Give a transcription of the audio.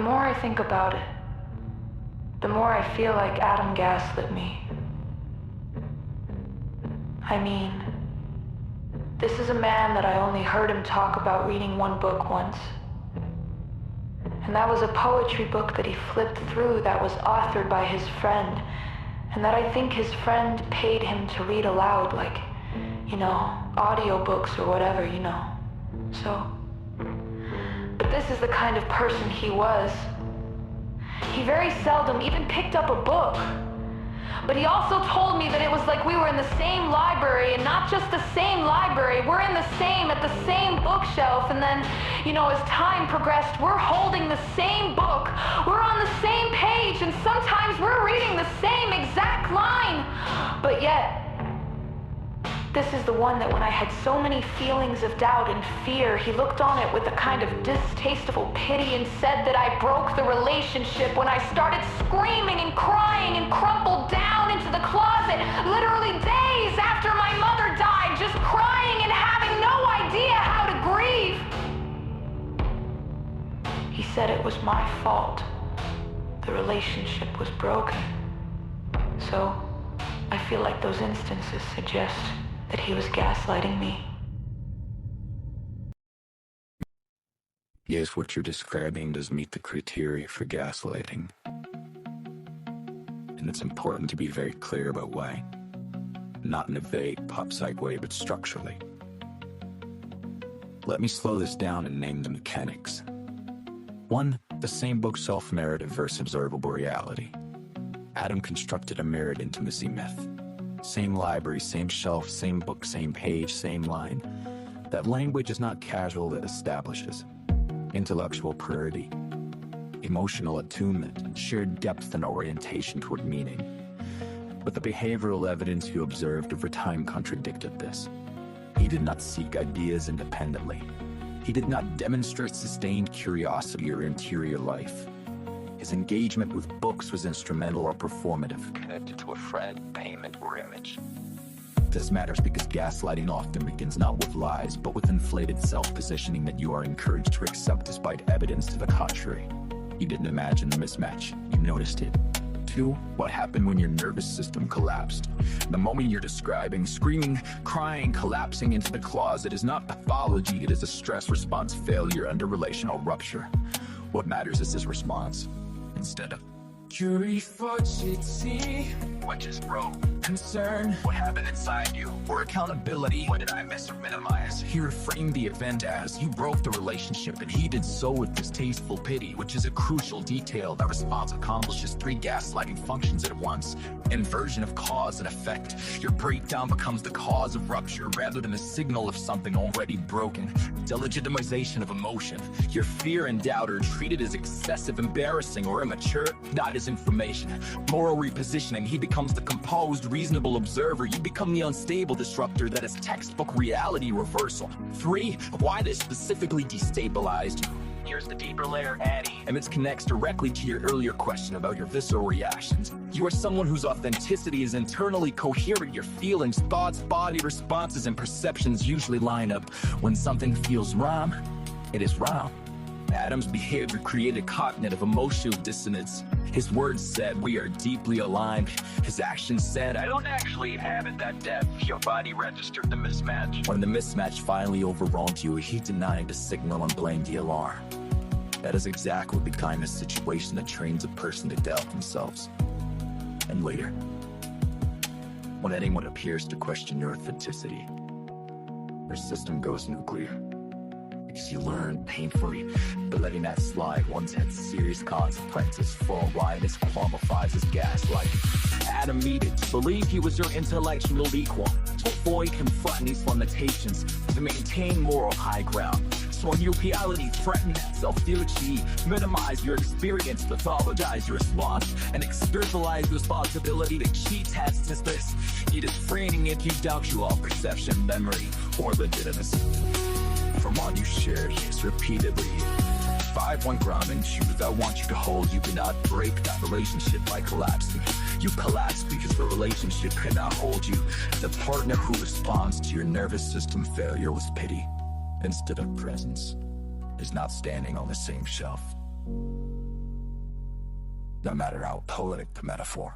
more I think about it, the more I feel like Adam gaslit me. I mean, this is a man that I only heard him talk about reading one book once. And that was a poetry book that he flipped through that was authored by his friend, and that I think his friend paid him to read aloud, like, audiobooks or whatever, So, but this is the kind of person he was. He very seldom even picked up a book. But he also told me that it was like we were in the same library, and not just the same library, we're at the same bookshelf, and then, as time progressed, we're holding the same book, we're on the same page, and sometimes we're reading the same exact line. But yet, this is the one that when I had so many feelings of doubt and fear, he looked on it with a kind of distasteful pity and said that I broke the relationship when I started screaming and crying and crumpled down into the closet, literally days after my mother died, just crying and having no idea how to grieve. He said it was my fault. The relationship was broken. So, I feel like those instances suggest that he was gaslighting me. Yes, what you're describing does meet the criteria for gaslighting. And it's important to be very clear about why. Not in a vague pop-psych way, but structurally. Let me slow this down and name the mechanics. 1. The same book self-narrative versus observable reality. Adam constructed a mirrored intimacy myth. Same library, same shelf, same book, same page, same line. That language is not casual, that establishes intellectual purity, emotional attunement, shared depth and orientation toward meaning. But the behavioral evidence you observed over time contradicted this. He did not seek ideas independently. He did not demonstrate sustained curiosity or interior life. His engagement with books was instrumental or performative, connected to a friend, payment, or image. This matters because gaslighting often begins not with lies, but with inflated self-positioning that you are encouraged to accept despite evidence to the contrary. You didn't imagine the mismatch, you noticed it. 2. What happened when your nervous system collapsed? The moment you're describing, screaming, crying, collapsing into the closet is not pathology, it is a stress response failure under relational rupture. What matters is this response. Instead of curiosity, what just broke? Concern, what happened inside you? Or accountability, what did I miss or minimize? He reframed the event as, you broke the relationship, and he did so with distasteful pity, which is a crucial detail. That response accomplishes 3 gaslighting functions at once. Inversion of cause and effect. Your breakdown becomes the cause of rupture rather than a signal of something already broken. Delegitimization of emotion. Your fear and doubt are treated as excessive, embarrassing, or immature, not as information. Moral repositioning. He becomes the composed, reasonable observer. You become the unstable disruptor that is textbook reality reversal. 3. Why this specifically destabilized you. Here's the deeper layer, Annie, and this connects directly to your earlier question about your visceral reactions. You are someone whose authenticity is internally coherent. Your feelings, thoughts, body responses, and perceptions usually line up. When something feels wrong, it is wrong. Adam's behavior created cognitive emotional dissonance. His words said, we are deeply aligned. His actions said, I don't actually have it that depth. Your body registered the mismatch. When the mismatch finally overwhelmed you, he denied the signal and blamed the alarm. That is exactly the kind of situation that trains a person to doubt themselves. And later, when anyone appears to question your authenticity, their system goes nuclear. Because you learn painfully, but letting that slide once had serious consequences for why this qualifies as gaslighting. Adam needed to believe he was your intellectual equal, to avoid confronting these limitations, to maintain moral high ground. So when your reality threatened self-duty, minimize your experience, pathologize your response, and externalize responsibility to cheat test this. It is training if you doubt your own perception, memory, or legitimacy. From all you shared, yes, repeatedly. 5-1 grounding truth. I want you to hold. You cannot break that relationship by collapsing. You collapse because the relationship cannot hold you. The partner who responds to your nervous system failure with pity instead of presence is not standing on the same shelf. no matter how poetic the metaphor.